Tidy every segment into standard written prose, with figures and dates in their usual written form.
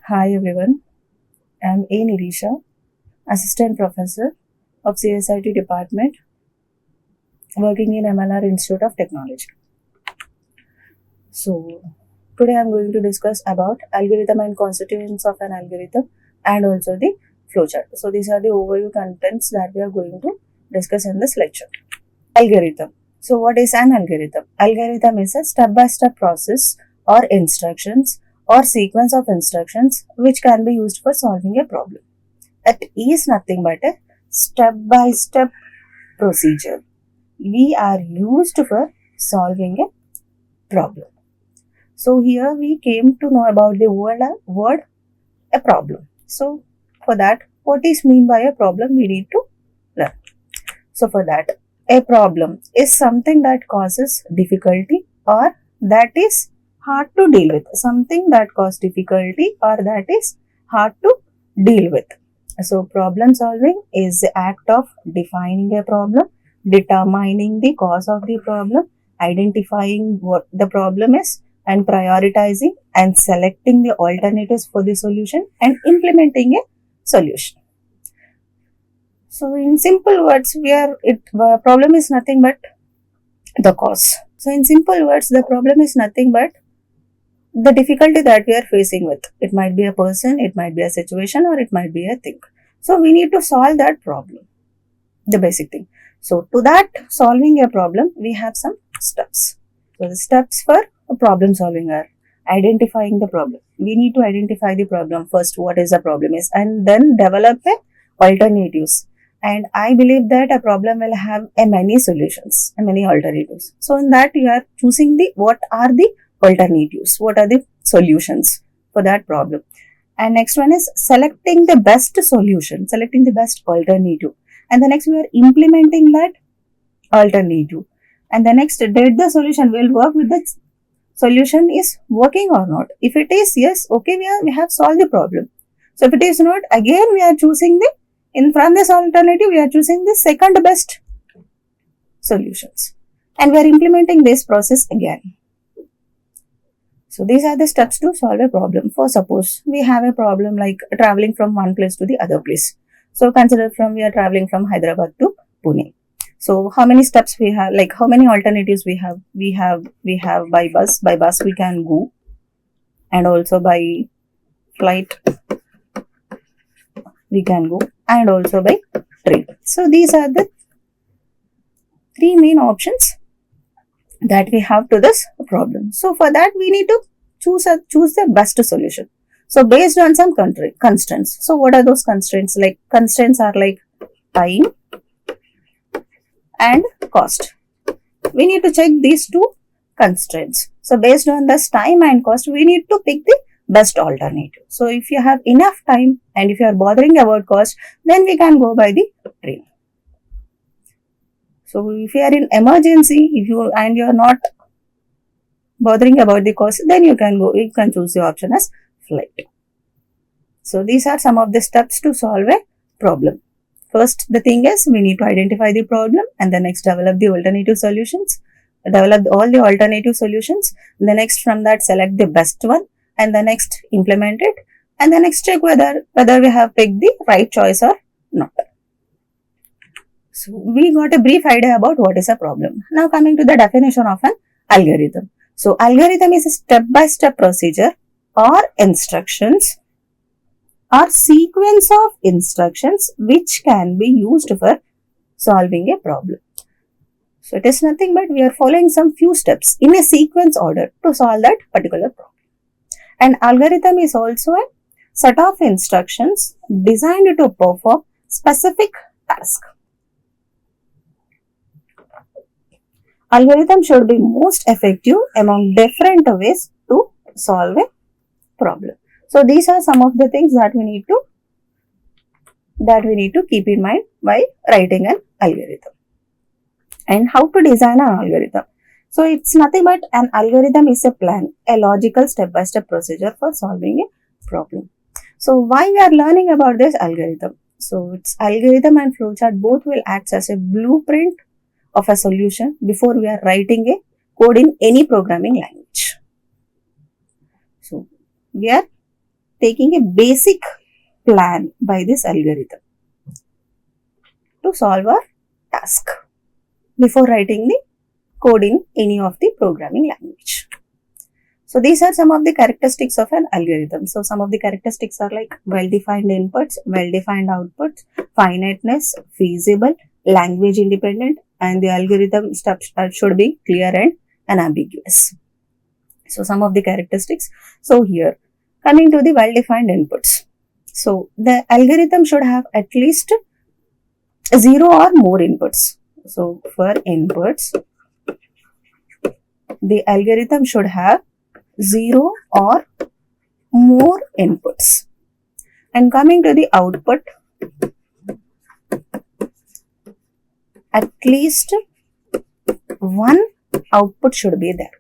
Hi everyone, I'm Nirisha, Assistant Professor of CSIT Department working in MLR Institute of Technology. So, today I'm going to discuss about algorithm and constituents of an algorithm and also the flowchart. So, these are the overview contents that we are going to discuss in this lecture. Algorithm. So, what is an algorithm? Algorithm is a step-by-step process or instructions or sequence of instructions which can be used for solving a problem. It is nothing but a step-by-step procedure. We are used for solving a problem. So here we came to know about the word a problem. So for that, what is mean by a problem we need to learn. So for that, a problem is something that causes difficulty or that is hard to deal with. Something that causes difficulty or that is hard to deal with. So problem solving is the act of defining a problem, determining the cause of the problem, identifying what the problem is, and prioritizing and selecting the alternatives for the solution and implementing a solution. So in simple words, problem is nothing but the cause. So in simple words, the problem is nothing but the difficulty that we are facing with. It might be a person, it might be a situation, or it might be a thing. So we need to solve that problem, the basic thing. So to that solving a problem, we have some steps. So the steps for problem solving are identifying the problem. We need to identify the problem first, what is the problem is, and then develop alternatives. And I believe that a problem will have many solutions and many alternatives. So in that you are choosing what are the alternatives, what are the solutions for that problem. And next one is selecting the best solution, selecting the best alternative. And the next we are implementing that alternative. And the next, did the solution will work with the solution is working or not. If it is yes, okay, we have solved the problem. So if it is not, again we are choosing from this alternative we are choosing the second best solutions. And we are implementing this process again. So these are the steps to solve a problem. For suppose we have a problem like traveling from one place to the other place. So consider we are traveling from Hyderabad to Pune. So how many steps we have, like how many alternatives we have? We have by bus. By bus we can go, and also by flight we can go, and also by train. So these are the three main options that we have to this problem. So for that we need to choose the best solution. So based on some constraints. So what are those constraints? Like constraints are like time and cost. We need to check these two constraints. So based on this time and cost, we need to pick the best alternative. So if you have enough time and if you are bothering about cost, then we can go by the train. So if you are in emergency, you are not bothering about the cost, then you can choose the option as flight. So these are some of the steps to solve a problem. First, the thing is we need to identify the problem, and the next develop the alternative solutions. Develop all the alternative solutions. The next from that select the best one, and the next implement it, and the next check whether we have picked the right choice or not. So we got a brief idea about what is a problem. Now coming to the definition of an algorithm. So algorithm is a step-by-step procedure or instructions or sequence of instructions which can be used for solving a problem. So it is nothing but we are following some few steps in a sequence order to solve that particular problem. An algorithm is also a set of instructions designed to perform specific task. Algorithm should be most effective among different ways to solve a problem. So these are some of the things that we need to keep in mind while writing an algorithm. And how to design an algorithm. So it's nothing but an algorithm is a plan, a logical step-by-step procedure for solving a problem. So why we are learning about this algorithm? So it's algorithm and flowchart both will act as a blueprint of a solution before we are writing a code in any programming language. So we are taking a basic plan by this algorithm to solve our task before writing the code in any of the programming language. So these are some of the characteristics of an algorithm. So some of the characteristics are like well-defined inputs, well-defined outputs, finiteness, feasible, language independent, and the algorithm steps should be clear and unambiguous. So some of the characteristics. So here, coming to the well-defined inputs. So the algorithm should have at least 0 or more inputs. So for inputs, the algorithm should have 0 or more inputs. And coming to the output, at least one output should be there.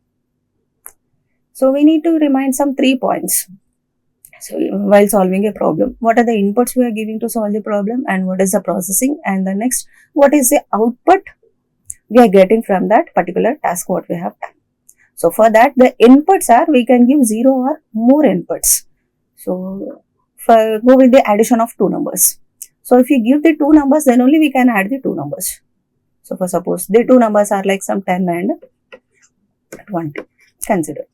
So we need to remind some 3 points. So while solving a problem, what are the inputs we are giving to solve the problem, and what is the processing, and the next, what is the output we are getting from that particular task what we have done. So for that, the inputs are, we can give 0 or more inputs. So go with the addition of 2 numbers. So if you give the 2 numbers, then only we can add the 2 numbers. So for suppose the 2 numbers are like some 10 and 20. Consider.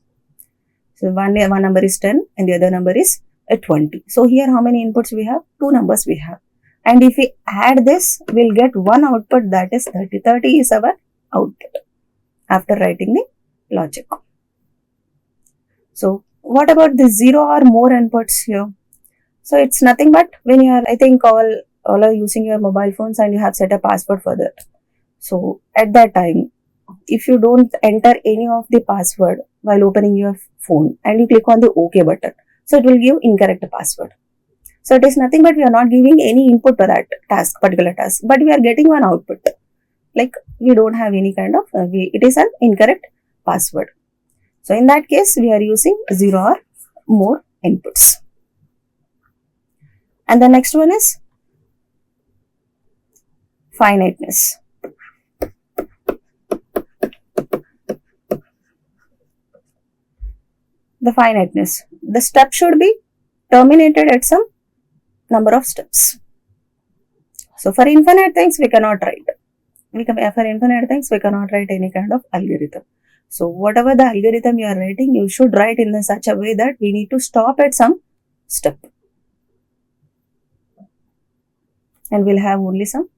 So one number is 10 and the other number is 20. So here how many inputs we have? 2 numbers we have. And if we add this, we'll get one output, that is 30. 30 is our output after writing the logic. So what about the 0 or more inputs here? So it's nothing but when you are, I think all are using your mobile phones and you have set a password for that. So at that time, if you don't enter any of the password while opening your phone and you click on the OK button, so it will give incorrect password. So it is nothing but we are not giving any input to that task, particular task, but we are getting one output. Like we don't have any kind of, it is an incorrect password. So in that case, we are using 0 or more inputs. And the next one is finiteness. The finiteness. The step should be terminated at some number of steps. So for infinite things, we cannot write. For infinite things, we cannot write any kind of algorithm. So whatever the algorithm you are writing, you should write in such a way that we need to stop at some step. And we'll have only some,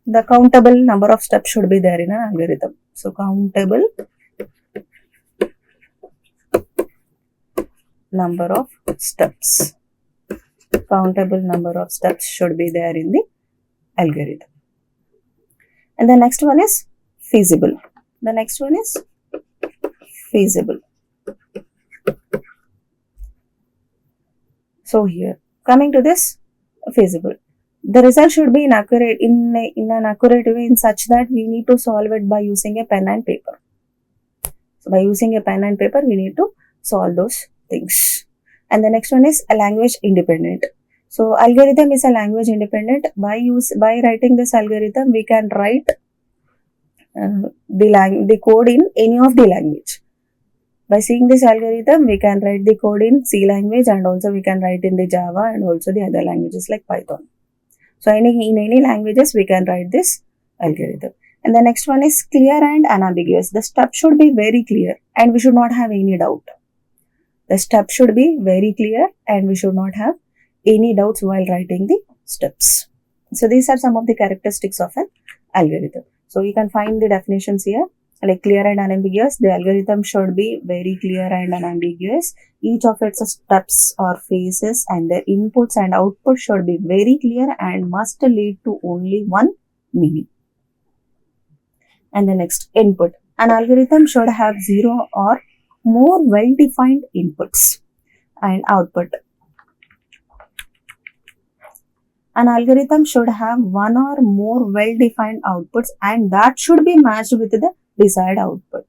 the countable number of steps should be there in an algorithm. So countable number of steps. Countable number of steps should be there in the algorithm. And the next one is feasible. The next one is feasible. So here, coming to this feasible, the result should be in an accurate way in such that we need to solve it by using a pen and paper. So by using a pen and paper, we need to solve those things. And the next one is a language independent. So algorithm is a language independent. By writing this algorithm, we can write the code in any of the language. By seeing this algorithm, we can write the code in C language, and also we can write in the Java and also the other languages like Python. So in any languages, we can write this algorithm. And the next one is clear and unambiguous. The step should be very clear and we should not have any doubt. The step should be very clear and we should not have any doubts while writing the steps. So these are some of the characteristics of an algorithm. So you can find the definitions here, like clear and unambiguous. The algorithm should be very clear and unambiguous. Each of its steps or phases and their inputs and outputs should be very clear and must lead to only one meaning. And the next, input. An algorithm should have 0 or more well-defined inputs and output. An algorithm should have 1 or more well-defined outputs and that should be matched with the desired output.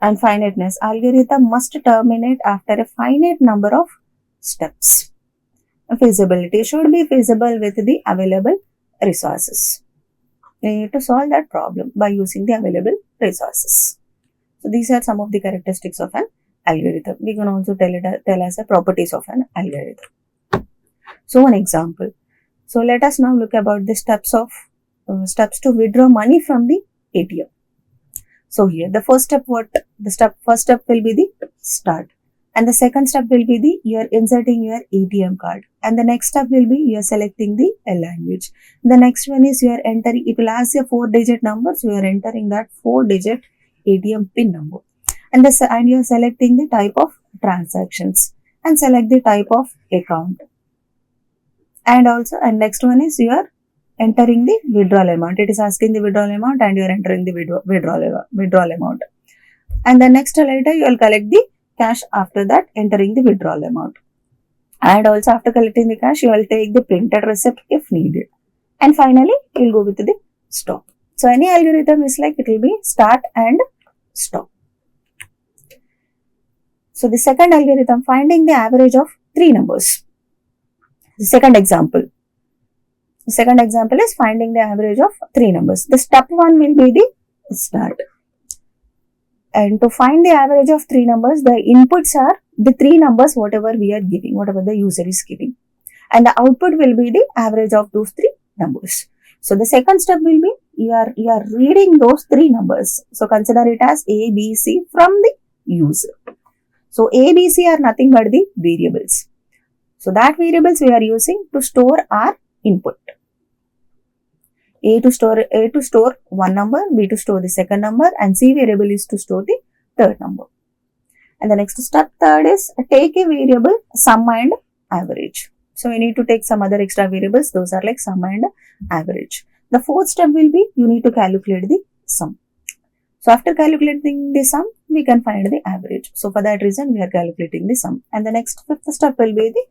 And finiteness. Algorithm must terminate after a finite number of steps. Feasibility should be feasible with the available resources. We need to solve that problem by using the available resources. So these are some of the characteristics of an algorithm. We can also tell as a properties of an algorithm. So, an example. So, let us now look about the steps to withdraw money from the ATM. So, here the first step will be the start, and the second step will be you are inserting your ATM card, and the next step will be you are selecting the language. The next one is you are entering. It will ask you 4-digit number, so you are entering that 4-digit ATM PIN number, and you are selecting the type of transactions and select the type of account. And next one is you are entering the withdrawal amount. It is asking the withdrawal amount and you are entering the withdrawal amount. And then next later you will collect the cash after that, entering the withdrawal amount. And also after collecting the cash, you will take the printed receipt if needed. And finally, you will go with the stop. So any algorithm is like it will be start and stop. So the second algorithm, finding the average of 3 numbers. The second example is finding the average of 3 numbers. The step 1 will be the start. And to find the average of 3 numbers, the inputs are the 3 numbers whatever we are giving, whatever the user is giving. And the output will be the average of those 3 numbers. So the second step will be you are reading those 3 numbers. So consider it as A, B, C from the user. So A, B, C are nothing but the variables. So that variables we are using to store our input. A to store one number, B to store the second number, and C variable is to store the third number. And the next step, third, is take a variable sum and average. So we need to take some other extra variables. Those are like sum and average. The fourth step will be you need to calculate the sum. So after calculating the sum, we can find the average. So for that reason, we are calculating the sum. And the next fifth step will be the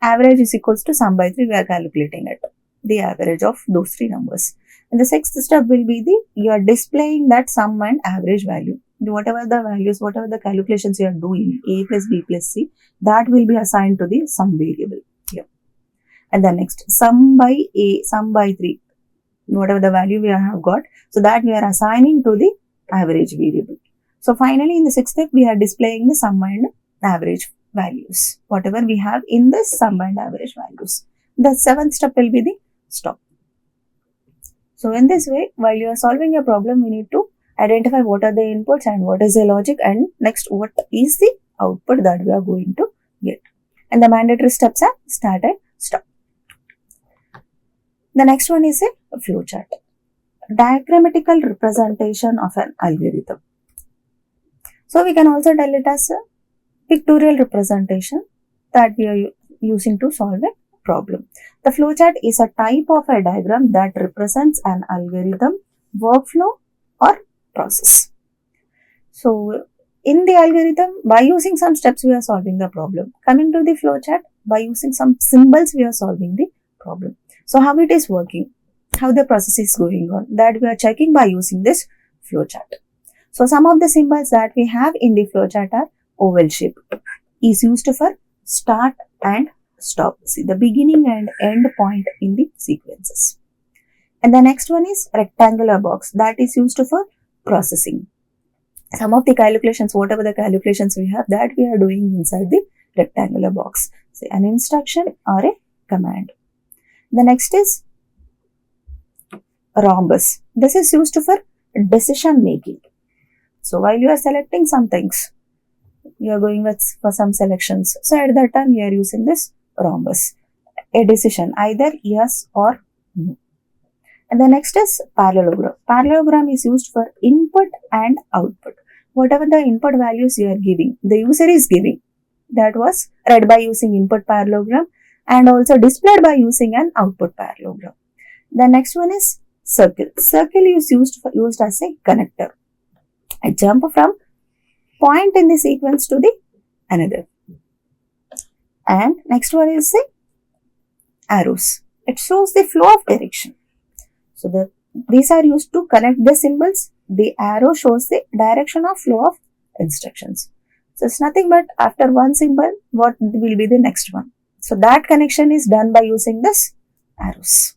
average is equals to sum by 3. We are calculating it, the average of those 3 numbers. And the sixth step will be you are displaying that sum and average value. Whatever the values, whatever the calculations you are doing, A plus B plus C, that will be assigned to the sum variable here. And the next, sum by A, sum by 3, whatever the value we have got, so that we are assigning to the average variable. So finally, in the sixth step, we are displaying the sum and average values, whatever we have in the sum and average values. The seventh step will be the stop. So in this way, while you are solving a problem, we need to identify what are the inputs and what is the logic, and next what is the output that we are going to get. And the mandatory steps are start and stop. The next one is a flowchart. Diagrammatical representation of an algorithm. So we can also tell it as a pictorial representation that we are using to solve a problem. The flowchart is a type of a diagram that represents an algorithm, workflow or process. So in the algorithm, by using some steps, we are solving the problem. Coming to the flowchart, by using some symbols, we are solving the problem. So how it is working, how the process is going on, that we are checking by using this flowchart. So some of the symbols that we have in the flowchart are oval shape, is used for start and stop. See the beginning and end point in the sequences. And the next one is rectangular box, that is used for processing. Some of the calculations, whatever the calculations we have, that we are doing inside the rectangular box. Say an instruction or a command. The next is rhombus. This is used for decision making. So while you are selecting some things, you are going for some selections. So at that time, you are using this rhombus. A decision, either yes or no. And the next is parallelogram. Parallelogram is used for input and output. Whatever the input values you are giving, the user is giving, that was read by using input parallelogram and also displayed by using an output parallelogram. The next one is circle. Circle is used as a connector. I jump from point in the sequence to the another. And next one is the arrows. It shows the flow of direction. So these are used to connect the symbols. The arrow shows the direction of flow of instructions. So it's nothing but after one symbol, what will be the next one. So that connection is done by using this arrows.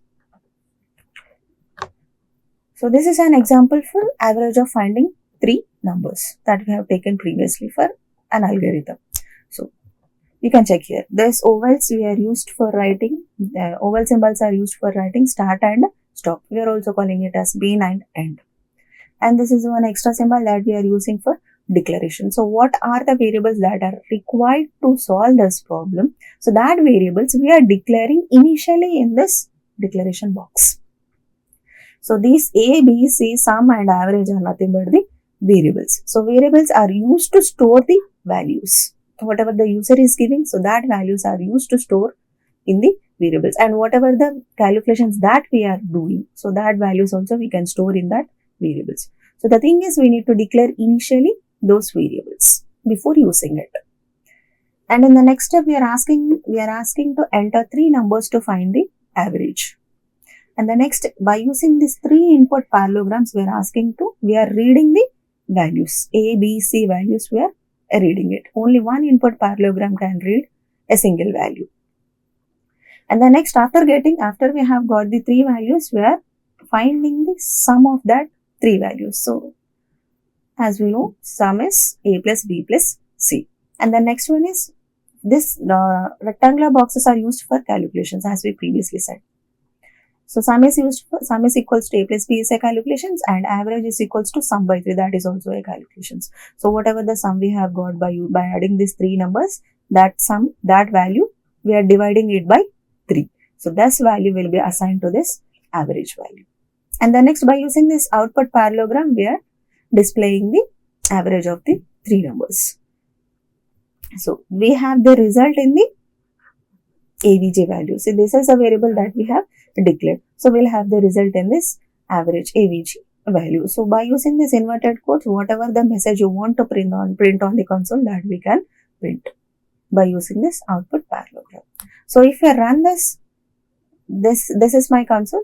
So this is an example for average of finding 3 numbers that we have taken previously for an algorithm. So you can check here. This ovals we are used for writing. The oval symbols are used for writing start and stop. We are also calling it as begin and end. And this is one extra symbol that we are using for declaration. So what are the variables that are required to solve this problem? So that variables we are declaring initially in this declaration box. So these A, B, C, sum and average are nothing but the variables. So variables are used to store the values. Whatever the user is giving, so that values are used to store in the variables, and whatever the calculations that we are doing, so that values also we can store in that variables. So the thing is, we need to declare initially those variables before using it. And in the next step, we are asking to enter 3 numbers to find the average. And the next, by using these 3 input parallelograms, we are reading the values, A, B, C values, we are reading it. Only one input parallelogram can read a single value. And the next, after we have got the 3 values, we are finding the sum of that 3 values. So as we know, sum is A plus B plus C. And the next one is this rectangular boxes are used for calculations, as we previously said. So sum is equals to A plus B is a calculations, and average is equals to sum by 3, that is also a calculations. So whatever the sum we have got by adding these 3 numbers, that value we are dividing it by 3. So this value will be assigned to this average value. And the next, by using this output parallelogram, we are displaying the average of the 3 numbers. So we have the result in the AVG value. So this is a variable that we have declared. So we'll have the result in this average AVG value. So by using this inverted quotes, whatever the message you want to print on the console, that we can print by using this output parallelogram. So if you run this is my console,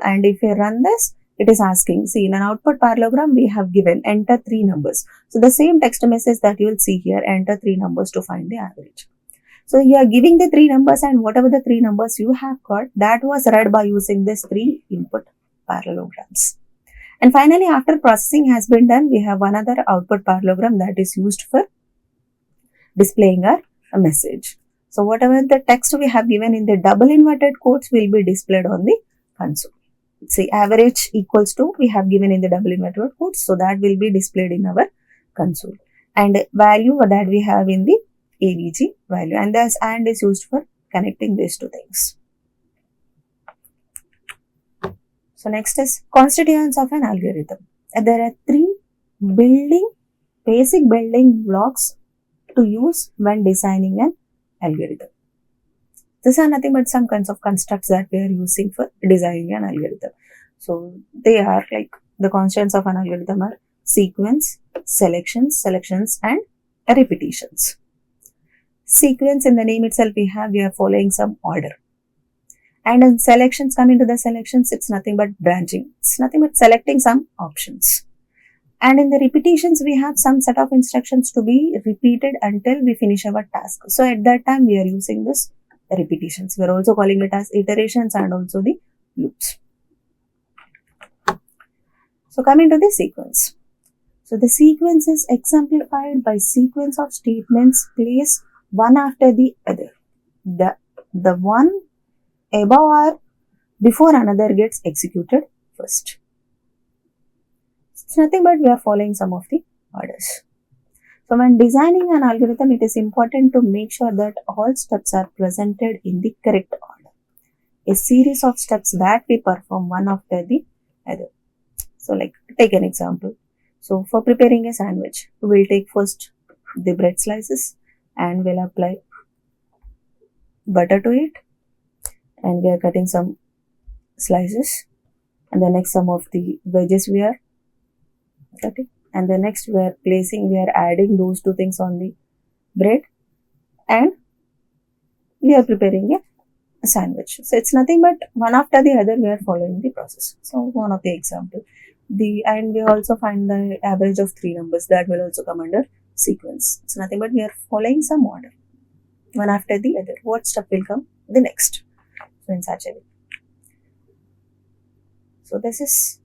and if you run this, it is asking, see, in an output parallelogram, we have given enter 3 numbers. So the same text message that you will see here, enter 3 numbers to find the average. So you are giving the 3 numbers, and whatever the 3 numbers you have got, that was read by using this 3 input parallelograms. And finally, after processing has been done, we have another output parallelogram that is used for displaying a message. So whatever the text we have given in the double inverted quotes will be displayed on the console. See, average equals to, we have given in the double inverted quotes, so that will be displayed in our console. And value that we have in the AVG value, and this AND is used for connecting these 2 things. So next is constituents of an algorithm. There are 3 basic building blocks to use when designing an algorithm. These are nothing but some kinds of constructs that we are using for designing an algorithm. So they are like, the constituents of an algorithm are sequence, selections and repetitions. Sequence, in the name itself we are following some order. And in selections, coming to the selections, it's nothing but branching. It's nothing but selecting some options. And in the repetitions, we have some set of instructions to be repeated until we finish our task. So at that time, we are using this repetitions. We are also calling it as iterations and also the loops. So coming to the sequence. So the sequence is exemplified by sequence of statements placed one after the other. The one above or before another gets executed first. It's nothing but we are following some of the orders. So when designing an algorithm, it is important to make sure that all steps are presented in the correct order. A series of steps that we perform one after the other. So like, take an example. So for preparing a sandwich, we will take first the bread slices and we'll apply butter to it, and we are cutting some slices, and the next some of the veggies we are cutting, and the next we are adding those 2 things on the bread, and we are preparing a sandwich. So it's nothing but one after the other we are following the process. So one of the example. And we also find the average of 3 numbers, that will also come under sequence. It's nothing but we are following some order, one after the other. What step will come the next? So in such a way. So this is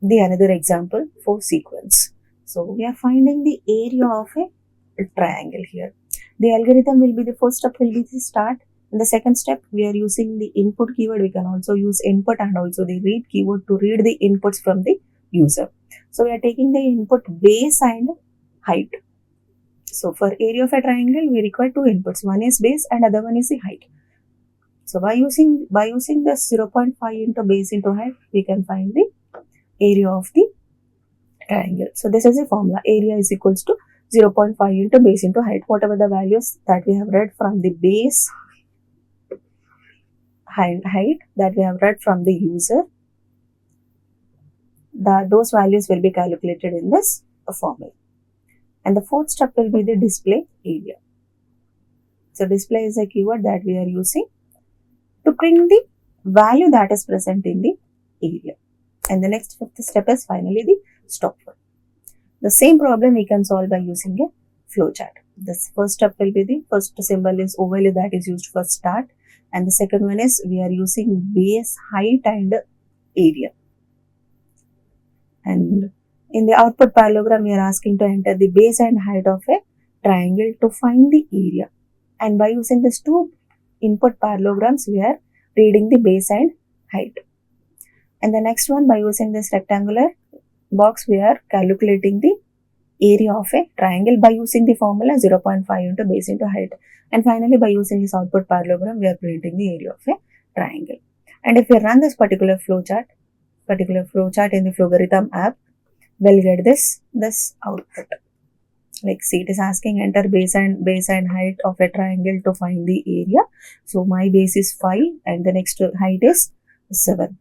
the another example for sequence. So we are finding the area of a triangle here. The algorithm will be, the first step will be the start. In the second step, we are using the input keyword. We can also use input and also the read keyword to read the inputs from the user. So we are taking the input base and height. So for area of a triangle, we require two inputs. One is base and other one is the height. So by using the 0.5 into base into height, we can find the area of the triangle. So this is a formula. Area is equals to 0.5 into base into height. Whatever the values that we have read from the base height that we have read from the user, those values will be calculated in this formula. And the fourth step will be the display area. So display is a keyword that we are using to print the value that is present in the area. And the next fifth step is finally the stop word. The same problem we can solve by using a flowchart. The first step will be, the first symbol is oval that is used for start, and the second one is we are using base, height and area. And in the output parallelogram, we are asking to enter the base and height of a triangle to find the area. And by using these two input parallelograms, we are reading the base and height. And the next one, by using this rectangular box, we are calculating the area of a triangle by using the formula 0.5 into base into height. And finally, by using this output parallelogram, we are printing the area of a triangle. And if we run this particular flowchart in the Flowgorithm app, we'll get this output. Like, see, it is asking enter base and height of a triangle to find the area. So my base is 5 and the next height is 7.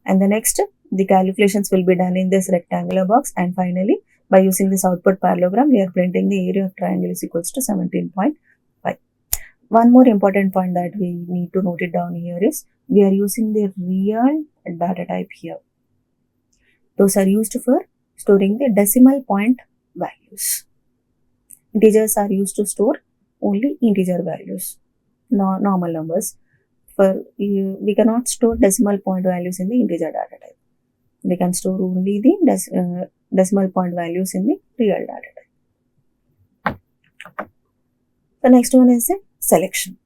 And the next, the calculations will be done in this rectangular box. And finally, by using this output parallelogram, we are printing the area of triangle is equals to 17.5. One more important point that we need to note it down here is we are using the real data type here. Those are used for storing the decimal point values. Integers are used to store only integer values, normal numbers. We cannot store decimal point values in the integer data type. We can store only the decimal point values in the real data type. The next one is the selection.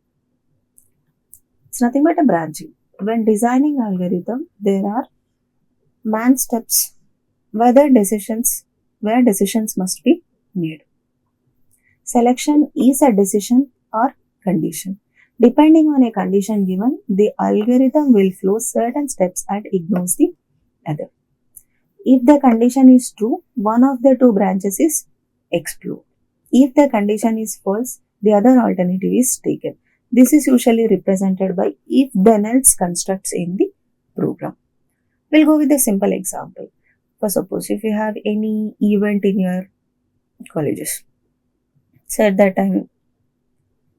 It's nothing but a branching. When designing algorithm, there are man steps where decisions must be made. Selection is a decision or condition. Depending on a condition given, the algorithm will flow certain steps and ignores the other. If the condition is true, one of the two branches is explored. If the condition is false, the other alternative is taken. This is usually represented by if-then-else constructs in the program. We'll go with a simple example. For suppose if you have any event in your colleges, so at that time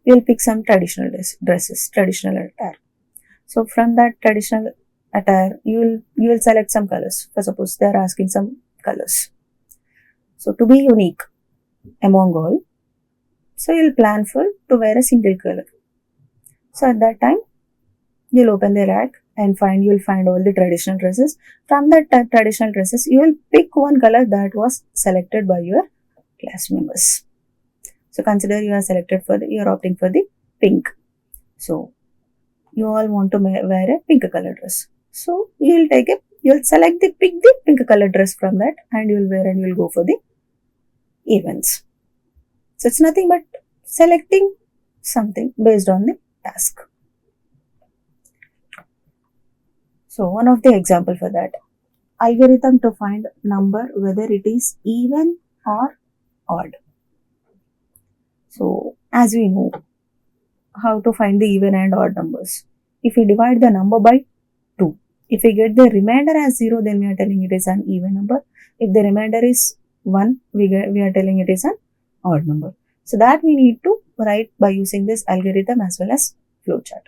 you'll pick some traditional dresses, traditional attire. So from that traditional attire, you will select some colors. For suppose they are asking some colors. So to be unique among all, so you'll plan to wear a single color. So at that time, you'll open the rack and you'll find all the traditional dresses. From that traditional dresses, you will pick one color that was selected by your class members. So consider you are opting for the pink. So you all want to wear a pink color dress. So you'll select the pink color dress from that and you'll wear and you'll go for the events. So it's nothing but selecting something based on the task. So one of the example for that, algorithm to find number whether it is even or odd. So as we know how to find the even and odd numbers. If we divide the number by 2, if we get the remainder as 0, then we are telling it is an even number. If the remainder is 1, we are telling it is an odd number. So that we need to write by using this algorithm as well as flowchart.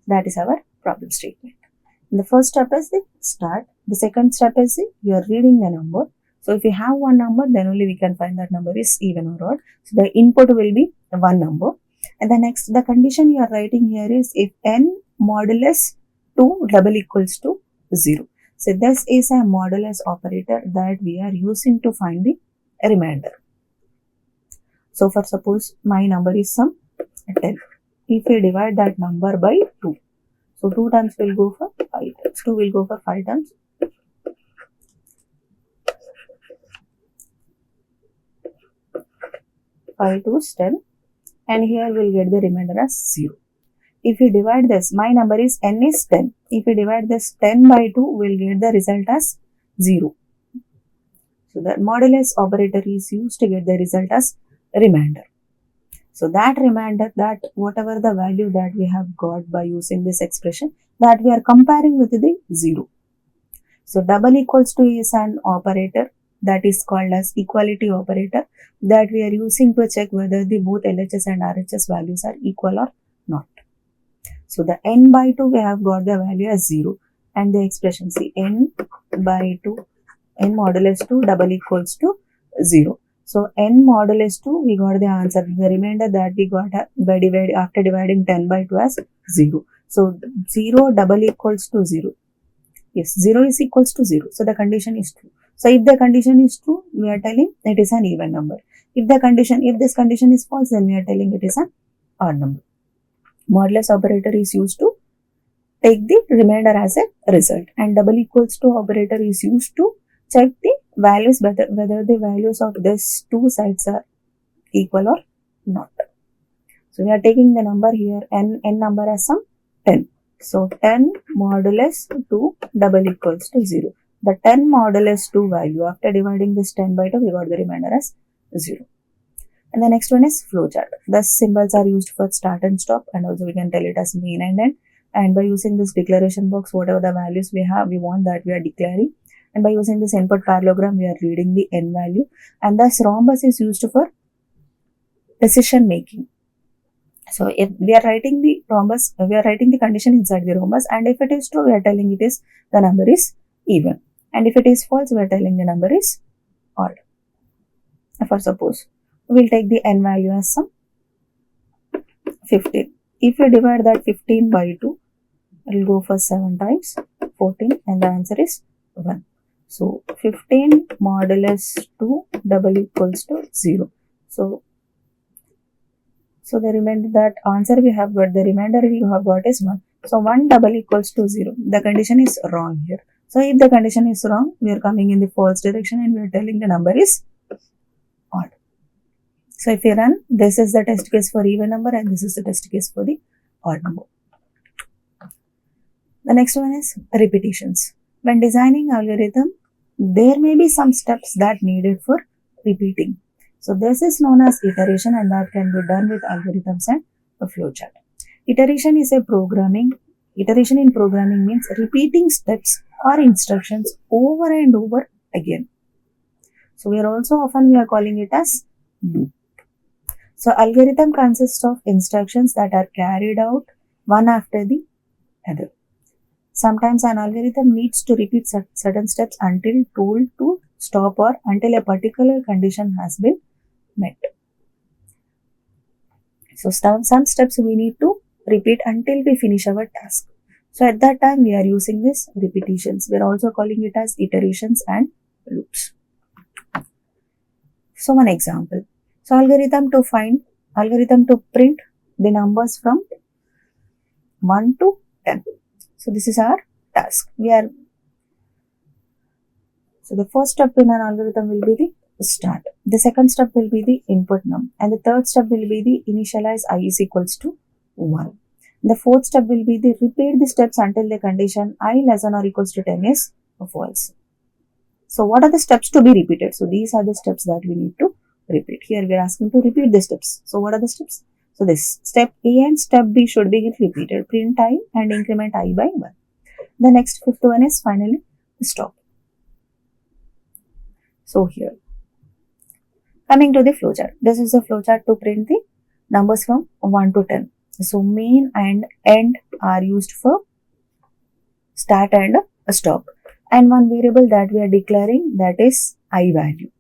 That is our problem statement. And the first step is the start. The second step is you are reading the number. So if you have one number, then only we can find that number is even or odd. So the input will be one number. And the condition you are writing here is if n modulus 2 double equals to 0. So this is a modulus operator that we are using to find the remainder. So for suppose my number is some 10. If we divide that number by 2, so 2 times will go for 5 times, 2 will go for 5 times. 5 to 10, and here we'll get the remainder as 0. If we divide this, my number is n is 10. If we divide this 10 by 2, we'll get the result as 0. So the modulus operator is used to get the result as remainder. So that remainder, that whatever the value that we have got by using this expression, that we are comparing with the 0. So double equals to is an operator that is called as equality operator that we are using to check whether the both LHS and RHS values are equal or not. So the n by 2 we have got the value as 0, and the expression, see, n by 2, n modulus 2 double equals to 0. So n modulus 2 we got the answer, the remainder that we got by after dividing 10 by 2 as 0. So 0 double equals to 0. Yes, 0 is equals to 0. So the condition is true. So if the condition is true, we are telling it is an even number. If this condition is false, then we are telling it is an odd number. Modulus operator is used to take the remainder as a result, and double equals to operator is used to check the values, whether the values of these two sides are equal or not. So we are taking the number here, n number as some 10. So 10 modulus 2 double equals to 0. The 10 modulus 2 value, after dividing this 10 by 2, we got the remainder as 0. And the next one is flowchart. The symbols are used for start and stop, and also we can tell it as main and end. And by using this declaration box, whatever the values we have, we want that we are declaring. And by using this input parallelogram, we are reading the n value. And thus rhombus is used for decision making. So if we are writing the rhombus, we are writing the condition inside the rhombus, and if it is true, we are telling it is the number is even. And if it is false, we are telling the number is odd. For suppose, we will take the n value as some 15. If we divide that 15 by 2, it will go for 7 times 14, and the answer is 1. So 15 modulus 2 double equals to 0. So the remainder, that answer we have got, the remainder we have got is 1. So 1 double equals to 0. The condition is wrong here. So if the condition is wrong, we are coming in the false direction and we are telling the number is odd. So if you run, this is the test case for even number and this is the test case for the odd number. The next one is repetitions. When designing algorithm, there may be some steps that needed for repeating. So this is known as iteration, and that can be done with algorithms and a flowchart. Iteration in programming means repeating steps or instructions over and over again. So we are calling it as loop. So algorithm consists of instructions that are carried out one after the other. Sometimes an algorithm needs to repeat certain steps until told to stop or until a particular condition has been met. So some steps we need to repeat until we finish our task. So at that time we are using this repetitions. We are also calling it as iterations and loops. So one example. So algorithm to print the numbers from 1 to 10. So this is our task. So the first step in an algorithm will be the start. The second step will be the input num. And the third step will be the initialize I is equals to 1. The fourth step will be the repeat the steps until the condition I less than or equals to 10 is false. So what are the steps to be repeated? So these are the steps that we need to repeat. Here we are asking to repeat the steps. So what are the steps? So this step A and step B should be repeated. Print I and increment I by 1. The next fifth one is finally stop. So here, coming to the flowchart. This is the flowchart to print the numbers from 1 to 10. So main and end are used for start and stop. And one variable that we are declaring, that is I value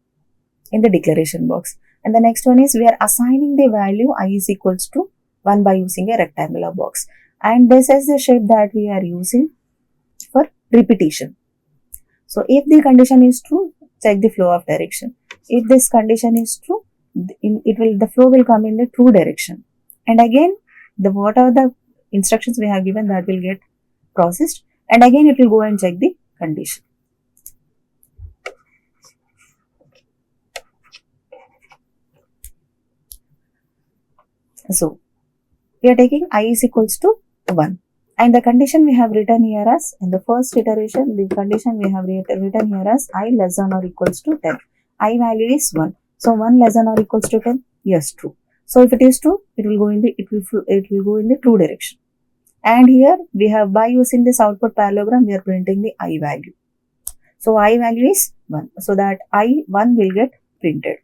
in the declaration box. And the next one is we are assigning the value I is equals to 1 by using a rectangular box. And this is the shape that we are using for repetition. So if the condition is true, check the flow of direction. If this condition is true, the flow will come in the true direction. And again, what are the instructions we have given, that will get processed, and again it will go and check the condition. So we are taking I is equals to 1, and the condition we have written here as, in the first iteration, the condition we have written here as I less than or equals to 10. I value is 1. So 1 less than or equals to 10? Yes, true. So if it is true, it will go in the true direction. And here we have, by using this output parallelogram, we are printing the I value. So I value is 1. So that I1 will get printed.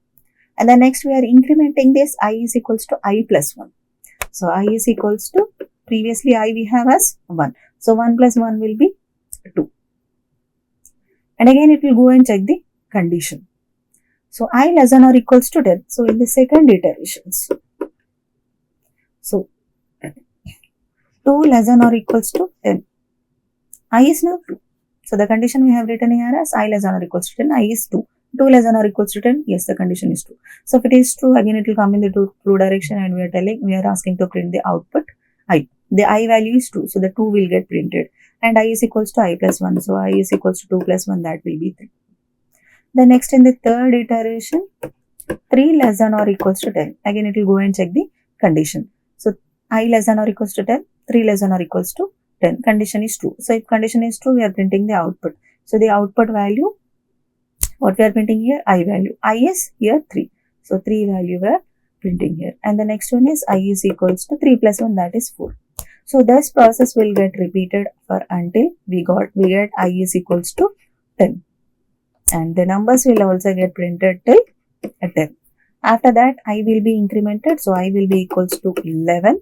And then next we are incrementing this I is equals to I plus 1. So I is equals to, previously I we have as 1. So 1 plus 1 will be 2. And again it will go and check the condition. So I less than or equals to 10. So in the second iterations, so 2 less than or equals to 10. I is now 2. So the condition we have written here as I less than or equals to 10. I is 2. 2 less than or equals to 10. Yes, the condition is true. So if it is true, again it will come in the true direction, and we are asking to print the output I. The I value is 2. So the 2 will get printed. And I is equals to I plus 1. So I is equals to 2 plus 1. That will be 3. The next, in the third iteration, 3 less than or equals to 10. Again it will go and check the condition. So I less than or equals to 10. 3 less than or equals to 10. Condition is true. So if condition is true, we are printing the output. So the output value, what we are printing here, I value. I is here 3. So 3 value we are printing here. And the next one is I is equals to 3 plus 1, that is 4. So this process will get repeated for until we get I is equals to 10. And the numbers will also get printed till 10. After that, I will be incremented. So I will be equals to 11.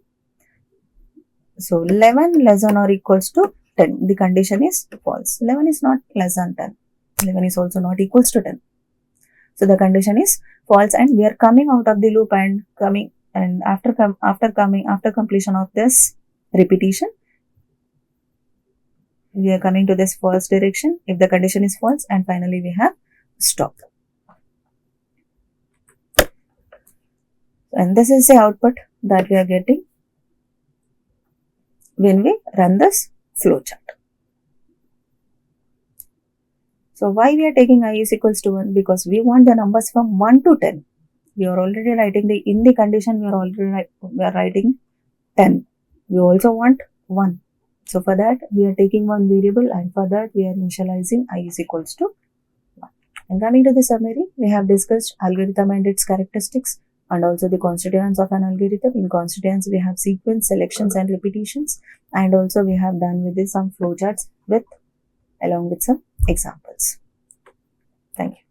So 11 less than or equals to 10. The condition is false. 11 is not less than 10. 11 is also not equals to 10. So the condition is false, and we are coming out of the loop and after completion of this repetition, we are coming to this false direction if the condition is false, and finally we have stop. And this is the output that we are getting when we run this flowchart. So why we are taking I is equals to 1? Because we want the numbers from 1 to 10. We are already writing in the condition, we are writing 10. We also want 1. So for that, we are taking one variable, and for that we are initializing I is equals to 1. And coming to the summary, we have discussed algorithm and its characteristics, and also the constituents of an algorithm. In constituents, we have sequence, selections and repetitions, and also we have done with this some flowcharts along with some examples. Thank you.